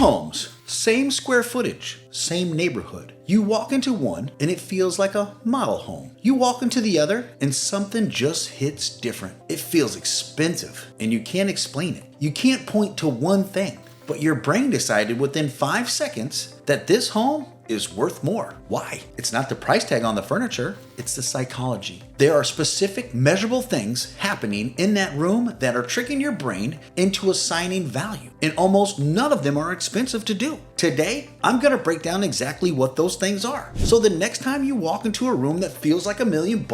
homes, same square footage, same neighborhood. You walk into one and it feels like a model home. You walk into the other and something just hits different. It feels expensive and you can't explain it. You can't point to one thing, but your brain decided within 5 seconds that this home is worth more. Why? It's not the price tag on the furniture, it's the psychology. There are specific measurable things happening in that room that are tricking your brain into assigning value, and almost none of them are expensive to do. Today, I'm gonna break down exactly what those things are. So the next time you walk into a room that feels like $1 million,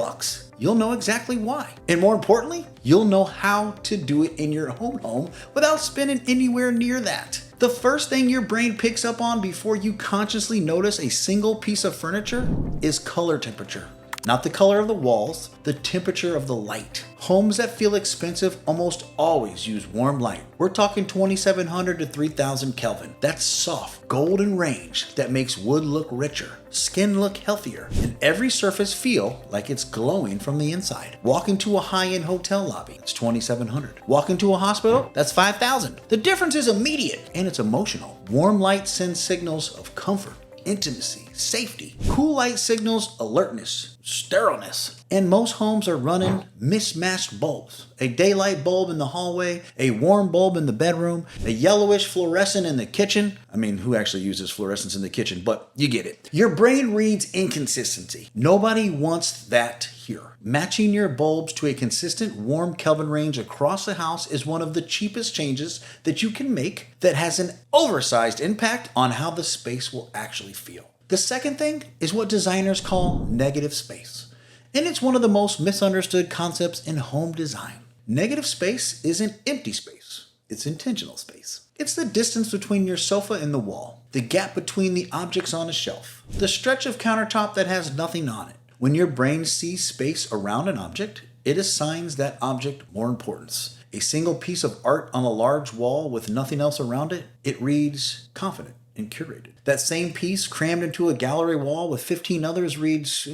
you'll know exactly why. And more importantly, you'll know how to do it in your own home without spending anywhere near that. The first thing your brain picks up on before you consciously notice a single piece of furniture is color temperature. Not the color of the walls, the temperature of the light. Homes that feel expensive almost always use warm light. We're talking 2700 to 3000 Kelvin. That's soft, golden range that makes wood look richer, skin look healthier, and every surface feel like it's glowing from the inside. Walk into a high-end hotel lobby, it's 2700. Walk into a hospital, that's 5000. The difference is immediate and it's emotional. Warm light sends signals of comfort, intimacy, safety. Cool light signals alertness, sterileness. And most homes are running mismatched bulbs. A daylight bulb in the hallway, a warm bulb in the bedroom, a yellowish fluorescent in the kitchen. I mean, who actually uses fluorescence in the kitchen? But you get it. Your brain reads inconsistency. Nobody wants that here. Matching your bulbs to a consistent warm Kelvin range across the house is one of the cheapest changes that you can make that has an oversized impact on how the space will actually feel. The second thing is what designers call negative space. And it's one of the most misunderstood concepts in home design. Negative space isn't empty space, it's intentional space. It's the distance between your sofa and the wall, the gap between the objects on a shelf, the stretch of countertop that has nothing on it. When your brain sees space around an object, it assigns that object more importance. A single piece of art on a large wall with nothing else around it, it reads confident and curated. That same piece crammed into a gallery wall with 15 others reads,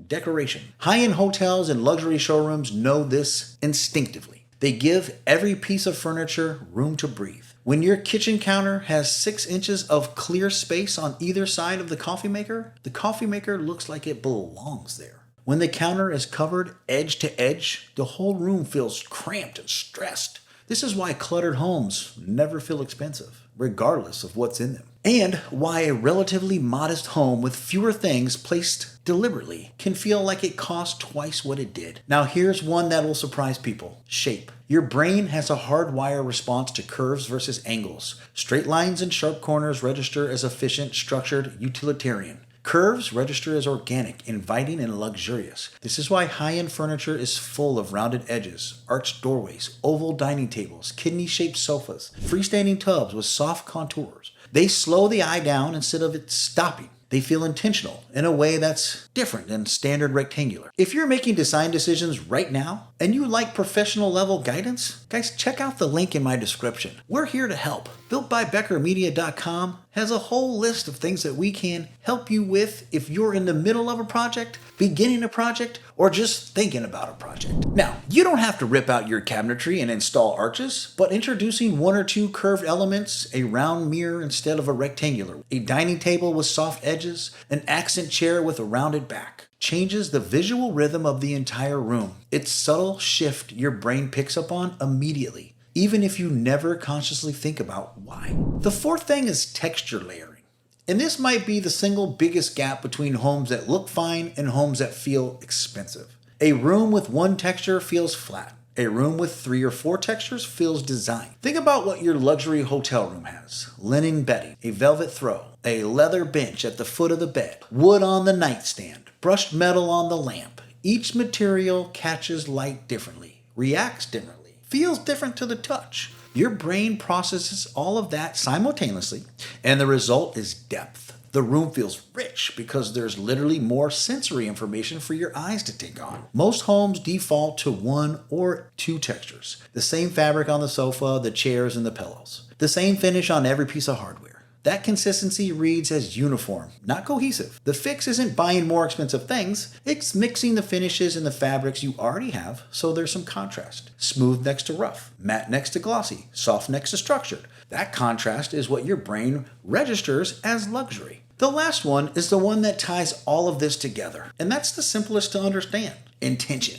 decoration. High-end hotels and luxury showrooms know this instinctively. They give every piece of furniture room to breathe. When your kitchen counter has 6 inches of clear space on either side of the coffee maker looks like it belongs there. When the counter is covered edge to edge, the whole room feels cramped and stressed. This is why cluttered homes never feel expensive, regardless of what's in them. And why a relatively modest home with fewer things placed deliberately can feel like it cost twice what it did. Now here's one that will surprise people. Shape. Your brain has a hardwired response to curves versus angles. Straight lines and sharp corners register as efficient, structured, utilitarian. Curves register as organic, inviting, and luxurious. This is why high-end furniture is full of rounded edges, arched doorways, oval dining tables, kidney-shaped sofas, freestanding tubs with soft contours. They slow the eye down instead of it stopping. They feel intentional in a way that's different than standard rectangular. If you're making design decisions right now and you like professional level guidance, guys, check out the link in my description. We're here to help. BuiltByBeckerMedia.com has a whole list of things that we can help you with if you're in the middle of a project, beginning a project, or just thinking about a project. Now, you don't have to rip out your cabinetry and install arches, but introducing 1 or 2 curved elements, a round mirror instead of a rectangular, a dining table with soft edges, an accent chair with a rounded back, changes the visual rhythm of the entire room. It's subtle shift your brain picks up on immediately, even if you never consciously think about why. The fourth thing is texture layering. And this might be the single biggest gap between homes that look fine and homes that feel expensive. A room with 1 texture feels flat. A room with 3 or 4 textures feels designed. Think about what your luxury hotel room has. Linen bedding, a velvet throw, a leather bench at the foot of the bed, wood on the nightstand, brushed metal on the lamp. Each material catches light differently, reacts differently, feels different to the touch. Your brain processes all of that simultaneously, and the result is depth. The room feels rich because there's literally more sensory information for your eyes to take on. Most homes default to 1 or 2 textures. The same fabric on the sofa, the chairs, and the pillows. The same finish on every piece of hardware. That consistency reads as uniform, not cohesive. The fix isn't buying more expensive things, it's mixing the finishes and the fabrics you already have so there's some contrast. Smooth next to rough, matte next to glossy, soft next to structured. That contrast is what your brain registers as luxury. The last one is the one that ties all of this together, and that's the simplest to understand: intention.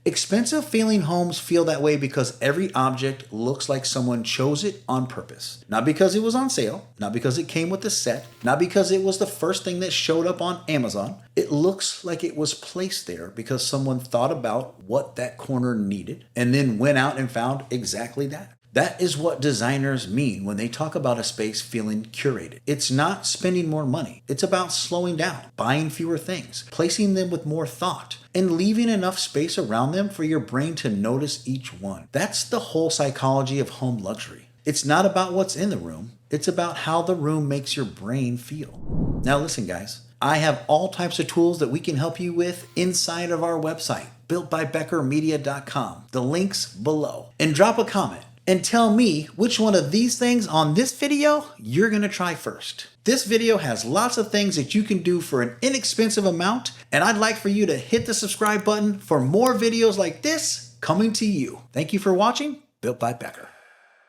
Expensive feeling homes feel that way because every object looks like someone chose it on purpose. Not because it was on sale, not because it came with the set, not because it was the first thing that showed up on Amazon. It looks like it was placed there because someone thought about what that corner needed and then went out and found exactly that. That is what designers mean when they talk about a space feeling curated. It's not spending more money. It's about slowing down, buying fewer things, placing them with more thought, and leaving enough space around them for your brain to notice each one. That's the whole psychology of home luxury. It's not about what's in the room. It's about how the room makes your brain feel. Now listen, guys, I have all types of tools that we can help you with inside of our website, builtbybeckermedia.com. The link's below. And drop a comment and tell me which one of these things on this video you're gonna try first. This video has lots of things that you can do for an inexpensive amount, and I'd like for you to hit the subscribe button for more videos like this coming to you. Thank you for watching Built by Becker.